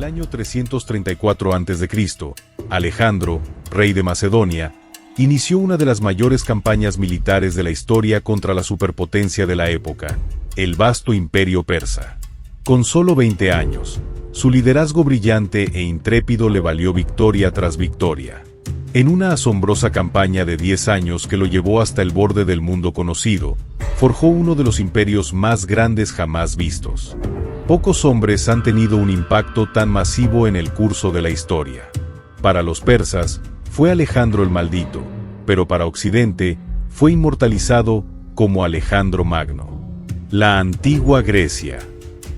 el año 334 a.C., Alejandro, rey de Macedonia, inició una de las mayores campañas militares de la historia contra la superpotencia de la época, el vasto imperio persa. Con solo 20 años, su liderazgo brillante e intrépido le valió victoria tras victoria. En una asombrosa campaña de 10 años que lo llevó hasta el borde del mundo conocido, forjó uno de los imperios más grandes jamás vistos. Pocos hombres han tenido un impacto tan masivo en el curso de la historia. Para los persas, fue Alejandro el Maldito, pero para Occidente, fue inmortalizado como Alejandro Magno. La antigua Grecia.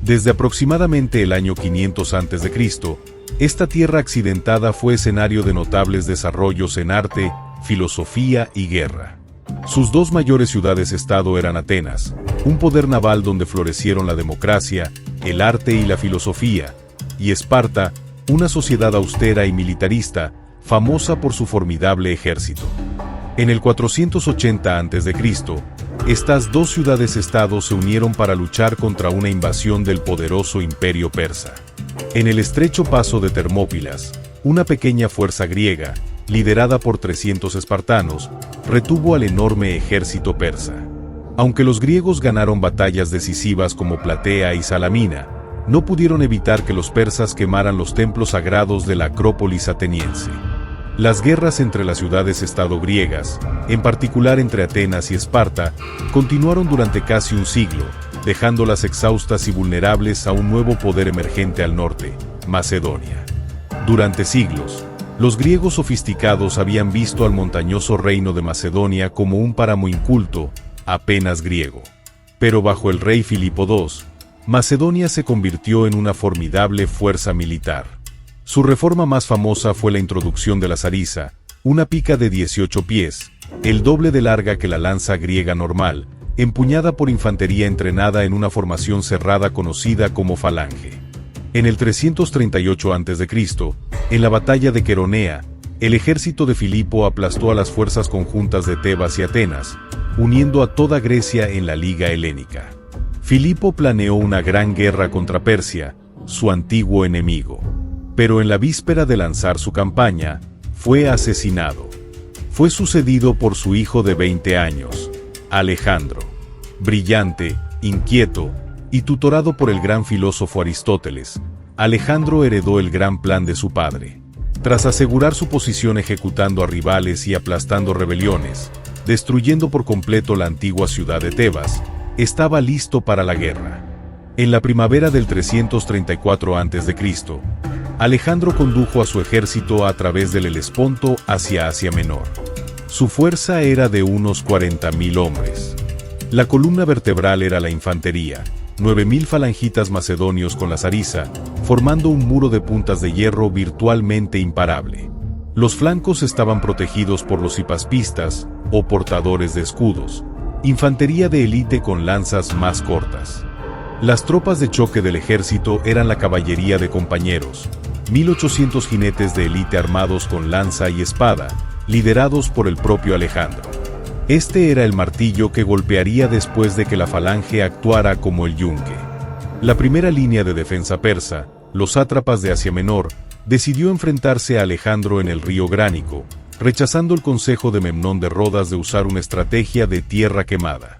Desde aproximadamente el año 500 a.C., esta tierra accidentada fue escenario de notables desarrollos en arte, filosofía y guerra. Sus dos mayores ciudades-estado eran Atenas, un poder naval donde florecieron la democracia, el arte y la filosofía, y Esparta, una sociedad austera y militarista, famosa por su formidable ejército. En el 480 a.C., estas dos ciudades-estado se unieron para luchar contra una invasión del poderoso imperio persa. En el estrecho paso de Termópilas, una pequeña fuerza griega, liderada por 300 espartanos, retuvo al enorme ejército persa. Aunque los griegos ganaron batallas decisivas como Platea y Salamina, no pudieron evitar que los persas quemaran los templos sagrados de la Acrópolis ateniense. Las guerras entre las ciudades-estado griegas, en particular entre Atenas y Esparta, continuaron durante casi un siglo, dejándolas exhaustas y vulnerables a un nuevo poder emergente al norte, Macedonia. Durante siglos, los griegos sofisticados habían visto al montañoso reino de Macedonia como un páramo inculto, apenas griego. Pero bajo el rey Filipo II, Macedonia se convirtió en una formidable fuerza militar. Su reforma más famosa fue la introducción de la zarisa, una pica de 18 pies, el doble de larga que la lanza griega normal, empuñada por infantería entrenada en una formación cerrada conocida como falange. En el 338 a.C., en la batalla de Queronea, el ejército de Filipo aplastó a las fuerzas conjuntas de Tebas y Atenas, uniendo a toda Grecia en la Liga Helénica. Filipo planeó una gran guerra contra Persia, su antiguo enemigo. Pero en la víspera de lanzar su campaña, fue asesinado. Fue sucedido por su hijo de 20 años, Alejandro. Brillante, inquieto y tutorado por el gran filósofo Aristóteles, Alejandro heredó el gran plan de su padre. Tras asegurar su posición ejecutando a rivales y aplastando rebeliones, destruyendo por completo la antigua ciudad de Tebas, estaba listo para la guerra. En la primavera del 334 a.C., Alejandro condujo a su ejército a través del Helesponto hacia Asia Menor. Su fuerza era de unos 40.000 hombres. La columna vertebral era la infantería, 9.000 falangitas macedonios con la zarisa, formando un muro de puntas de hierro virtualmente imparable. Los flancos estaban protegidos por los hipaspistas, o portadores de escudos, infantería de élite con lanzas más cortas. Las tropas de choque del ejército eran la caballería de compañeros, 1.800 jinetes de élite armados con lanza y espada, liderados por el propio Alejandro. Este era el martillo que golpearía después de que la falange actuara como el yunque. La primera línea de defensa persa, los sátrapas de Asia Menor, decidió enfrentarse a Alejandro en el río Gránico, rechazando el consejo de Memnón de Rodas de usar una estrategia de tierra quemada.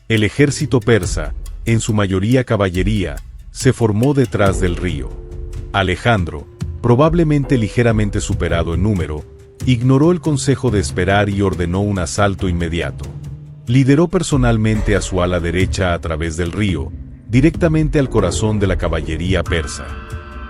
El ejército persa, en su mayoría caballería, se formó detrás del río. Alejandro, probablemente ligeramente superado en número, ignoró el consejo de esperar y ordenó un asalto inmediato. Lideró personalmente a su ala derecha a través del río, directamente al corazón de la caballería persa.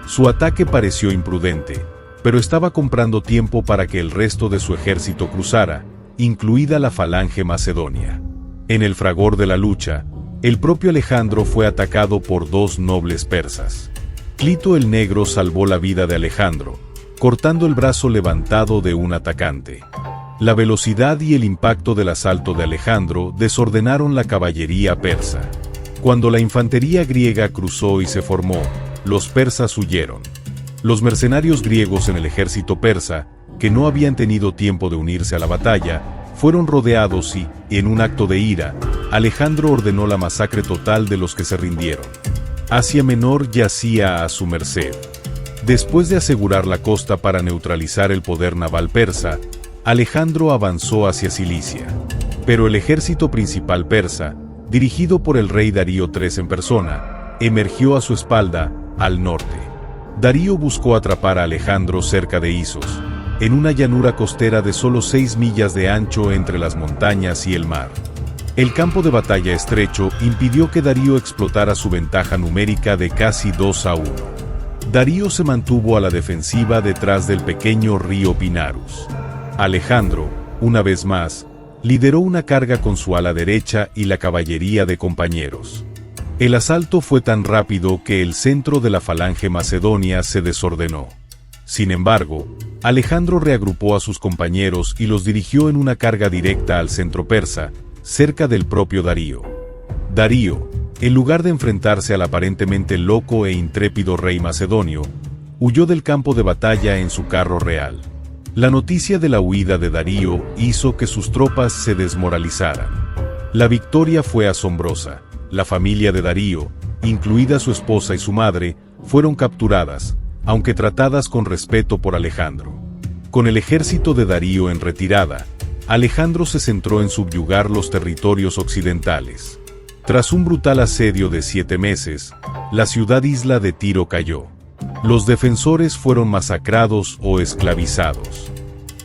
Su ataque pareció imprudente, pero estaba comprando tiempo para que el resto de su ejército cruzara, incluida la falange macedonia. En el fragor de la lucha, el propio Alejandro fue atacado por dos nobles persas. Clito el Negro salvó la vida de Alejandro, cortando el brazo levantado de un atacante. La velocidad y el impacto del asalto de Alejandro desordenaron la caballería persa. Cuando la infantería griega cruzó y se formó, los persas huyeron. Los mercenarios griegos en el ejército persa, que no habían tenido tiempo de unirse a la batalla, fueron rodeados y, en un acto de ira, Alejandro ordenó la masacre total de los que se rindieron. Asia Menor yacía a su merced. Después de asegurar la costa para neutralizar el poder naval persa, Alejandro avanzó hacia Cilicia. Pero el ejército principal persa, dirigido por el rey Darío III en persona, emergió a su espalda, al norte. Darío buscó atrapar a Alejandro cerca de Isos, en una llanura costera de solo 6 millas de ancho entre las montañas y el mar. El campo de batalla estrecho impidió que Darío explotara su ventaja numérica de casi 2-1. Darío se mantuvo a la defensiva detrás del pequeño río Pinarus. Alejandro, una vez más, lideró una carga con su ala derecha y la caballería de compañeros. El asalto fue tan rápido que el centro de la falange macedonia se desordenó. Sin embargo, Alejandro reagrupó a sus compañeros y los dirigió en una carga directa al centro persa, cerca del propio Darío. Darío, en lugar de enfrentarse al aparentemente loco e intrépido rey macedonio, huyó del campo de batalla en su carro real. La noticia de la huida de Darío hizo que sus tropas se desmoralizaran. La victoria fue asombrosa. La familia de Darío, incluida su esposa y su madre, fueron capturadas, aunque tratadas con respeto por Alejandro. Con el ejército de Darío en retirada, Alejandro se centró en subyugar los territorios occidentales. Tras un brutal asedio de 7 meses, la ciudad-isla de Tiro cayó. Los defensores fueron masacrados o esclavizados.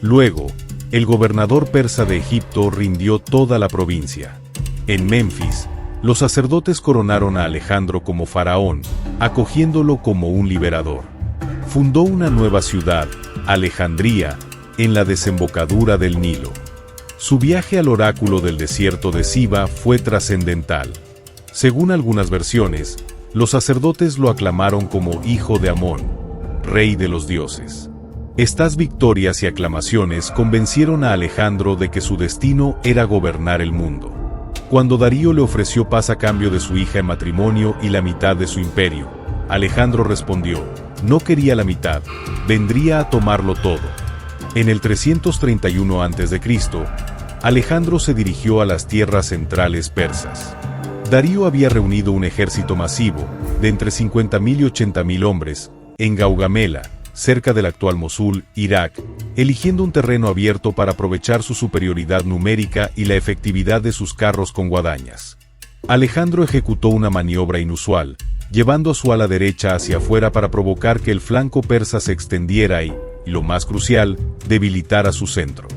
Luego, el gobernador persa de Egipto rindió toda la provincia. En Menfis, los sacerdotes coronaron a Alejandro como faraón, acogiéndolo como un liberador. Fundó una nueva ciudad, Alejandría, en la desembocadura del Nilo. Su viaje al oráculo del desierto de Siba fue trascendental. Según algunas versiones, los sacerdotes lo aclamaron como hijo de Amón, rey de los dioses. Estas victorias y aclamaciones convencieron a Alejandro de que su destino era gobernar el mundo. Cuando Darío le ofreció paz a cambio de su hija en matrimonio y la mitad de su imperio, Alejandro respondió: no quería la mitad, vendría a tomarlo todo. En el 331 a.C., Alejandro se dirigió a las tierras centrales persas. Darío había reunido un ejército masivo, de entre 50.000 y 80.000 hombres, en Gaugamela, cerca del actual Mosul, Irak, eligiendo un terreno abierto para aprovechar su superioridad numérica y la efectividad de sus carros con guadañas. Alejandro ejecutó una maniobra inusual, llevando a su ala derecha hacia afuera para provocar que el flanco persa se extendiera y, lo más crucial, debilitara su centro.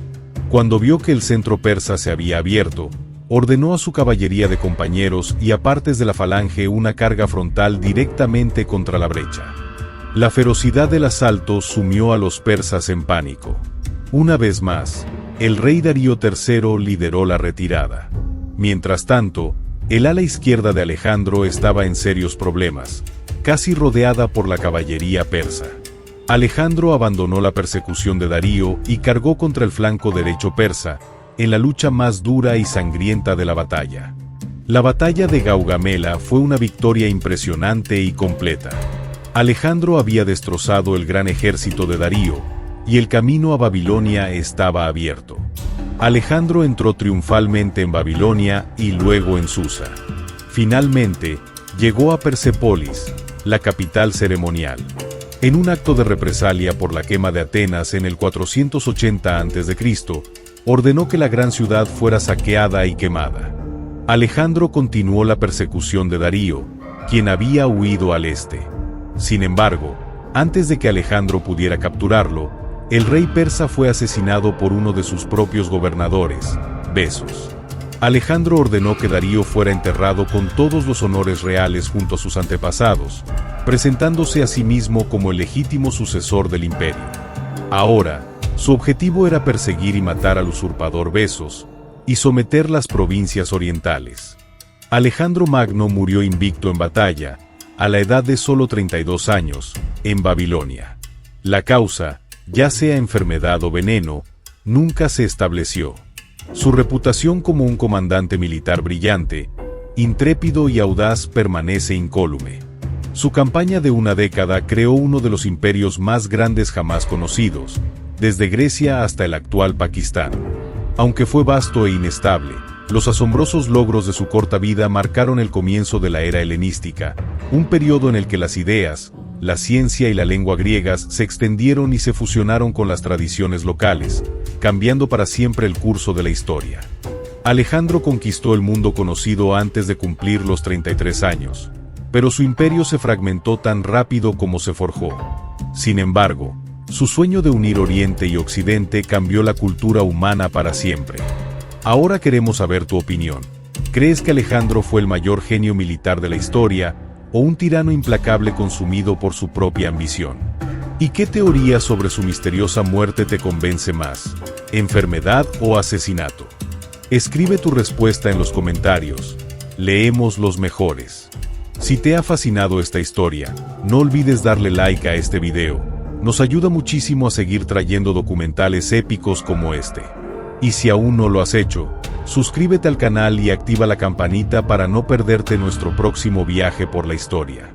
Cuando vio que el centro persa se había abierto, ordenó a su caballería de compañeros y a partes de la falange una carga frontal directamente contra la brecha. La ferocidad del asalto sumió a los persas en pánico. Una vez más, el rey Darío III lideró la retirada. Mientras tanto, el ala izquierda de Alejandro estaba en serios problemas, casi rodeada por la caballería persa. Alejandro abandonó la persecución de Darío y cargó contra el flanco derecho persa, en la lucha más dura y sangrienta de la batalla. La batalla de Gaugamela fue una victoria impresionante y completa. Alejandro había destrozado el gran ejército de Darío, y el camino a Babilonia estaba abierto. Alejandro entró triunfalmente en Babilonia y luego en Susa. Finalmente, llegó a Persépolis, la capital ceremonial. En un acto de represalia por la quema de Atenas en el 480 a.C., ordenó que la gran ciudad fuera saqueada y quemada. Alejandro continuó la persecución de Darío, quien había huido al este. Sin embargo, antes de que Alejandro pudiera capturarlo, el rey persa fue asesinado por uno de sus propios gobernadores, Besos. Alejandro ordenó que Darío fuera enterrado con todos los honores reales junto a sus antepasados, presentándose a sí mismo como el legítimo sucesor del imperio. Ahora, su objetivo era perseguir y matar al usurpador Besos, y someter las provincias orientales. Alejandro Magno murió invicto en batalla, a la edad de solo 32 años, en Babilonia. La causa, ya sea enfermedad o veneno, nunca se estableció. Su reputación como un comandante militar brillante, intrépido y audaz permanece incólume. Su campaña de una década creó uno de los imperios más grandes jamás conocidos, desde Grecia hasta el actual Pakistán. Aunque fue vasto e inestable, los asombrosos logros de su corta vida marcaron el comienzo de la era helenística, un periodo en el que las ideas, la ciencia y la lengua griegas se extendieron y se fusionaron con las tradiciones locales, cambiando para siempre el curso de la historia. Alejandro conquistó el mundo conocido antes de cumplir los 33 años, pero su imperio se fragmentó tan rápido como se forjó. Sin embargo, su sueño de unir Oriente y Occidente cambió la cultura humana para siempre. Ahora queremos saber tu opinión. ¿Crees que Alejandro fue el mayor genio militar de la historia o un tirano implacable consumido por su propia ambición? ¿Y qué teoría sobre su misteriosa muerte te convence más? ¿Enfermedad o asesinato? Escribe tu respuesta en los comentarios. Leemos los mejores. Si te ha fascinado esta historia, no olvides darle like a este video. Nos ayuda muchísimo a seguir trayendo documentales épicos como este. Y si aún no lo has hecho, suscríbete al canal y activa la campanita para no perderte nuestro próximo viaje por la historia.